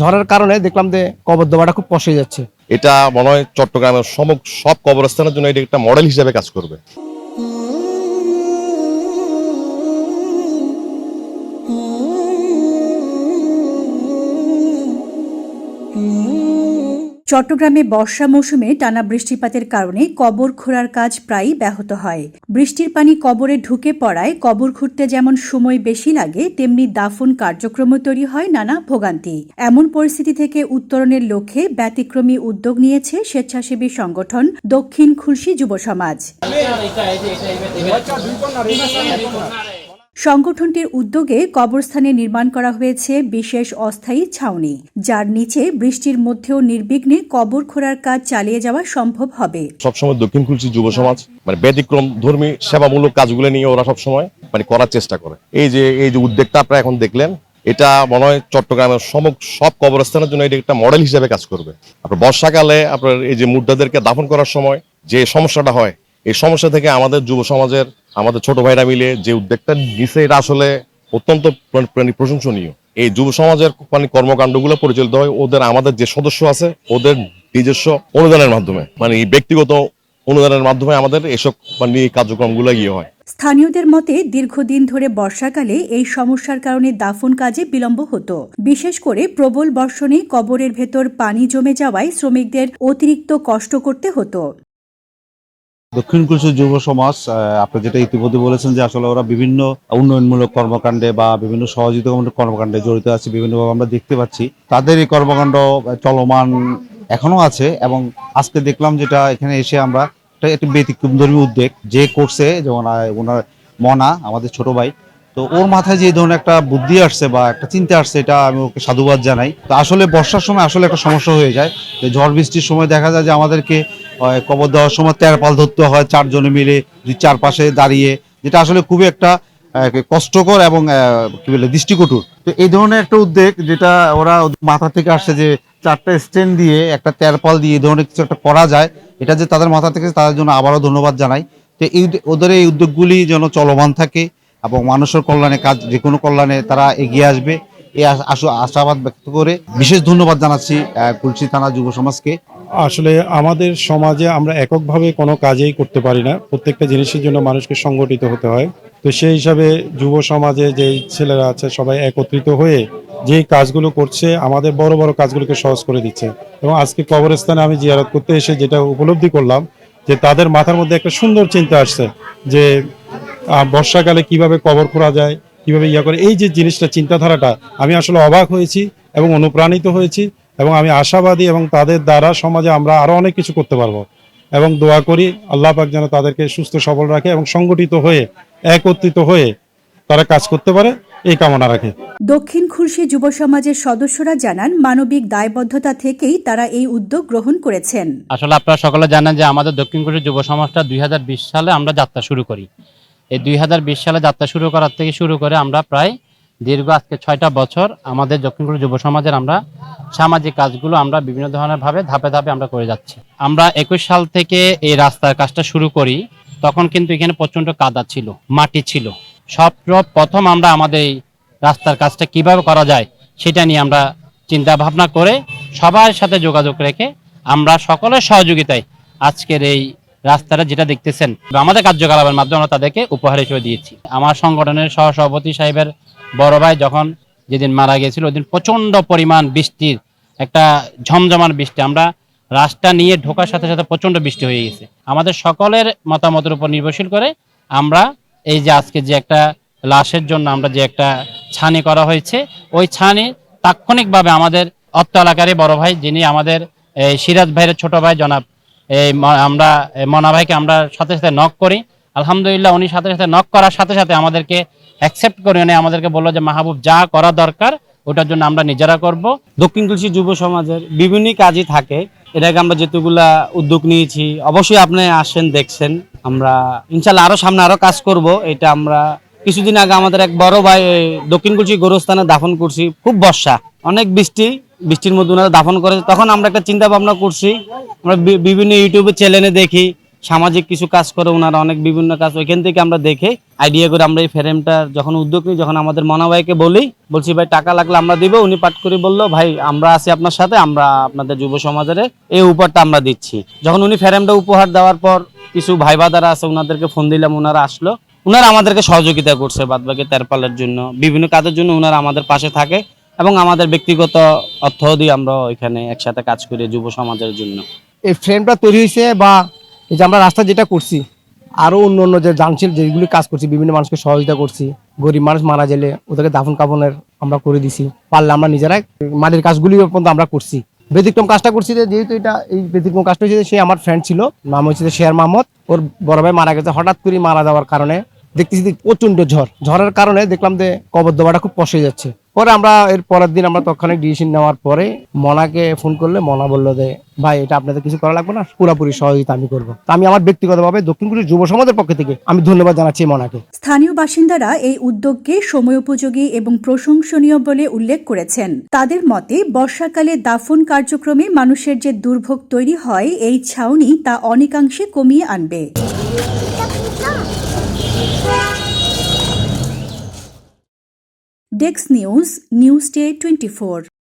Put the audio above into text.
ঝড়ের কারণে দেখলাম যে কবর দেওয়াটা খুব পচে যাচ্ছে। এটা মনে হয় চট্টগ্রামের সব কবরস্থানের জন্য এটা একটা মডেল হিসেবে কাজ করবে। চট্টগ্রামে বর্ষা মৌসুমে টানা বৃষ্টিপাতের কারণে কবর খোঁড়ার কাজ প্রায়ই ব্যাহত হয়। বৃষ্টির পানি কবরে ঢুকে পড়ায় কবর খুঁড়তে যেমন সময় বেশি লাগে, তেমনি দাফন কার্যক্রমে তৈরি হয় নানা ভোগান্তি। এমন পরিস্থিতি থেকে উত্তরণের লক্ষ্যে ব্যতিক্রমী উদ্যোগ নিয়েছে স্বেচ্ছাসেবী সংগঠন দক্ষিণ খুলশী যুব সমাজ। সংগঠনটির উদ্যোগে কবরস্থানে নির্মাণ করা হয়েছে বিশেষ অস্থায়ী ছাউনি, যার নিচে বৃষ্টির মধ্যেও নির্বিঘ্নে কবর খোঁড়ার কাজ চালিয়ে যাওয়া সম্ভব হবে। সবসময় দক্ষিণ খুলশী যুব সমাজ ব্যতিক্রম ধর্মী সেবামূলক কাজগুলো নিয়ে ওরা সবসময় করার চেষ্টা করে। এই যে উদ্যোগটা আপনারা এখন দেখলেন, এটা মনে হয় চট্টগ্রামের সব কবরস্থানের জন্য এটা একটা মডেল হিসেবে কাজ করবে। আপনার বর্ষাকালে আপনার এই যে মুর্দাদেরকে দাফন করার সময় যে সমস্যাটা হয়, এই সমস্যা থেকে আমাদের যুব সমাজের আমাদের ছোট ভাইরা মিলে যে উদ্যোগটা নিছে, এটা আসলে অত্যন্ত প্রশংসনীয়। এই যুব সমাজের কর্মকাণ্ডগুলো পরিচালিত হয় আমাদের যে সদস্য আছে ওদের নিজস্ব অনুদানের মাধ্যমে, ব্যক্তিগত অনুদানের মাধ্যমে আমাদের এসব কার্যক্রমগুলো হয়। স্থানীয়দের মতে দীর্ঘদিন ধরে বর্ষাকালে এই সমস্যার কারণে দাফন কাজে বিলম্ব হতো। বিশেষ করে প্রবল বর্ষণে কবরের ভেতর পানি জমে যাওয়ায় শ্রমিকদের অতিরিক্ত কষ্ট করতে হতো। দক্ষিণ খুলশী যুব সমাজ, আপনি যেটা ইতিমধ্যে বলেছেন যে আসলে ওরা বিভিন্ন উন্নয়নমূলক কর্মকাণ্ডে বা বিভিন্ন সহযোগিতামূলক কর্মকাণ্ডে জড়িত আছে, বিভিন্নভাবে আমরা দেখতে পাচ্ছি তাদের এই কর্মকাণ্ড চলমান এখনো আছে। এবং আজকে দেখলাম যেটা এখানে এসে আমরা একটি ব্যতিক্রমধর্মী উদ্যোগ যে করছে, যেমন ওনার মনা আমাদের ছোট ভাই, তো ওর মাথায় যে ধরনের একটা বুদ্ধি আসছে বা একটা চিন্তা আসছে, এটা আমি ওকে সাধুবাদ জানাই। তো আসলে বর্ষার সময় আসলে একটা সমস্যা হয়ে যায়, যে ঝড় বৃষ্টির সময় দেখা যায় যে আমাদেরকে কবর দেওয়ার সময় তেরপাল ধরতে হয় চারজনে মিলে চারপাশে দাঁড়িয়ে, যেটা আসলে খুবই একটা কষ্টকর এবং কি বলে দৃষ্টিকটু। তো এই ধরনের একটা উদ্যোগ যেটা ওরা মাথা থেকে আসছে, যে চারটা স্ট্যান্ড দিয়ে একটা তেরপাল দিয়ে এই ধরনের কিছু একটা করা যায়, এটা যে তাদের মাথা থেকে, তাদের জন্য আবারও ধন্যবাদ জানাই। তো ওদের এই উদ্যোগগুলি যেন চলমান থাকে এবং মানুষের কল্যাণে কাজ, যে কোনো কল্যাণে তারা এগিয়ে আসবে, এই আশাবাদ ব্যক্ত করে বিশেষ ধন্যবাদ জানাচ্ছি খুলশী থানা যুব সমাজকে। আসলে আমাদের সমাজে আমরা এককভাবে কোনো কাজেই করতে পারি না, প্রত্যেকটা জিনিসের জন্য মানুষকে সংগঠিত হতে হয়। তো সেই হিসাবে যুব সমাজে যেই ছেলেরা আছে সবাই একত্রিত হয়ে যেই কাজগুলো করছে, আমাদের বড় বড় কাজগুলোকে সহজ করে দিচ্ছে। এবং আজকে কবরস্থানে আমি জিয়ারত করতে এসে যেটা উপলব্ধি করলাম, যে তাদের মাথার মধ্যে একটা সুন্দর চিন্তা আসছে যে বর্ষাকালে কিভাবে কবর খোঁড়া যায়, কিভাবে করে, এই যে জিনিসটা, চিন্তাধারাটা, আমি আসলে অবাক হয়েছি এবং অনুপ্রাণিত হয়েছি। এবং আমি আশাবাদী এবং তাদের দ্বারা সমাজে আমরা আরো অনেক কিছু করতে পারবো। এবং দোয়া করি আল্লাহ পাক যেন তাদেরকে সুস্থ সবল রাখে এবং সংগঠিত হয়ে একত্রিত হয়ে তারা কাজ করতে পারে, এই কামনা রাখে। দক্ষিণ খুলশী যুব সমাজের সদস্যরা জানান, মানবিক দায়বদ্ধতা থেকেই তারা এই উদ্যোগ গ্রহণ করেছেন। আসলে আপনারা সকলে জানেন যে আমাদের দক্ষিণ খুলশী যুব সমাজটা 2020 সালে আমরা যাত্রা শুরু করি। এই 2020 সালে যাত্রা শুরু করার থেকে শুরু করে আমরা প্রায় দীর্ঘ আজকে 6টা বছর আমাদের দক্ষিণ খুলশী যুব সমাজের আমরা সামাজিক কাজগুলো আমরা বিভিন্ন ধরনের ভাবে ধাপে ধাপে আমরা করে যাচ্ছি। আমরা 21 সাল থেকে এই রাস্তার কাজটা শুরু করি, তখন কিন্তু এখানে প্রচন্ড কাদা ছিল, মাটি ছিল। প্রথম আমরা আমাদের এই রাস্তার কাজটা কিভাবে করা যায় সেটা নিয়ে আমরা চিন্তা ভাবনা করে সবার সাথে যোগাযোগ রেখে আমরা সকলের সহযোগিতায় আজকের এই রাস্তাটা যেটা দেখতেছেন আমাদের কার্যকলাপের মাধ্যমে আমরা তাদেরকে উপহার হিসেবে দিয়েছি। আমার সংগঠনের সহসভাপতি সাহেবের বড় ভাই যখন যেদিন মারা গিয়েছিল, ওই দিন প্রচন্ড পরিমাণ বৃষ্টির একটা ঝমঝমান বৃষ্টি, আমরা রাস্তা নিয়ে ঢোকার সাথে সাথে প্রচন্ড বৃষ্টি হয়ে গেছে। আমাদের সকলের মতামতের উপর নির্ভরশীল করে আমরা এই যে আজকে যে একটা লাশের জন্য আমরা যে একটা ছানি করা হয়েছে, ওই ছানি তাৎক্ষণিকভাবে আমাদের অত্র এলাকারই বড় ভাই, যিনি আমাদের সিরাজ ভাইয়ের ছোট ভাই জনাব আমরা মনা ভাইকে আমরা সাথে সাথে নক করি। আলহামদুলিল্লাহ উনি সাথে সাথে নক করার সাথে সাথে আমাদেরকে অ্যাকসেপ্ট করে উনি আমাদেরকে বললো যে মাহবুব যা করা দরকার ওটার জন্য আমরা নিজেরা করব। দক্ষিণ খুলশী যুব সমাজের বিভিন্ন কাজই থাকে, এটাকে আমরা যেতগুলা উদ্যোগ নিয়েছি অবশ্যই আপনি আসেন দেখছেন। আমরা ইনশাল্লাহ আরো সামনে আরো কাজ করব। এটা আমরা কিছুদিন আগে আমাদের এক বড় ভাই দক্ষিণ খুলশী গোরস্থানে দাফন করছি, খুব বর্ষা, অনেক বৃষ্টির মধ্যে ওনারা দাফন করে, তখন আমরা একটা চিন্তা ভাবনা করছি, আমরা বিভিন্ন ইউটিউবে চ্যানেলে দেখি সামাজিক কিছু কাজ করে, ওনারা অনেক বিভিন্ন কাজ, ওইখান থেকে আমরা দেখে আইডিয়া করে আমরা এই ফ্রেমটার যখন উদ্যোগ নিই, যখন আমাদের মনা ভাইকে বলছি ভাই টাকা লাগলে আমরা দিব, উনি পাট করে বললো ভাই আমরা আছি আপনার সাথে, আমরা আপনাদের যুব সমাজের এই উপহারটা আমরা দিচ্ছি। যখন উনি ফ্রেমটা উপহার দেওয়ার পর কিছু ভাই বাদারা আছে, ওনাদেরকে ফোন দিলাম, ওনারা আসলো, ওনারা আমাদেরকে সহযোগিতা করছে বাদবাকি তেরপালের জন্য, বিভিন্ন কাজের জন্য ওনারা আমাদের পাশে থাকে এবং আমাদের ব্যক্তিগত অর্থ দিয়ে আমরা এখানে একসাথে কাজ করি যুব সমাজের জন্য। এই ফ্রেমটা তৈরি হয়েছে বা এই যে আমরা রাস্তা যেটা করছি, আরো অন্য অন্য যে দানশীল যেগুলি কাজ করছি, বিভিন্ন মানুষকে সহযোগিতা করছি, গরিব মানুষ মারা গেলে ওদেরকে দাফন কাফনের আমরা করে দিছি, পারলে আমরা নিজেরাই মাটির কাজগুলি পর্যন্ত আমরা করছি। ব্যতিক্রম কাজটা করছি যে, যেহেতু এটা এই ব্যতিক্রম কাজটা হচ্ছে, সে আমার ফ্রেন্ড ছিল, নাম হচ্ছে শেয়ার মাহমুদ, ওর বড় ভাই মারা গেছে। হঠাৎ করে মারা যাওয়ার কারণে দেখতেছি প্রচন্ড ঝড়ের কারণে দেখলাম যে কবর দেওয়াটা খুব পশে যাচ্ছে। পরে আমরা এর পরের দিন আমরা তৎক্ষণিক ডিসিশন নেওয়ার পরে মনাকে ফোন করলে মনা বললো যে ভাই এটা আপনাদের কিছু করা লাগবে না, পুরোপুরি সহযোগিতা আমি করবো। তা আমি আমার ব্যক্তিগতভাবে দক্ষিণ কুষ্টিয়া যুব সমাজের পক্ষ থেকে আমি ধন্যবাদ জানাচ্ছি মনাকে। স্থানীয় বাসিন্দারা এই উদ্যোগকে সময়োপযোগী এবং প্রশংসনীয় বলে উল্লেখ করেছেন। তাদের মতে বর্ষাকালে দাফন কার্যক্রমে মানুষের যে দুর্ভোগ তৈরি হয়, এই ছাউনি তা অনেকাংশে কমিয়ে আনবে। Desk news, news day 24।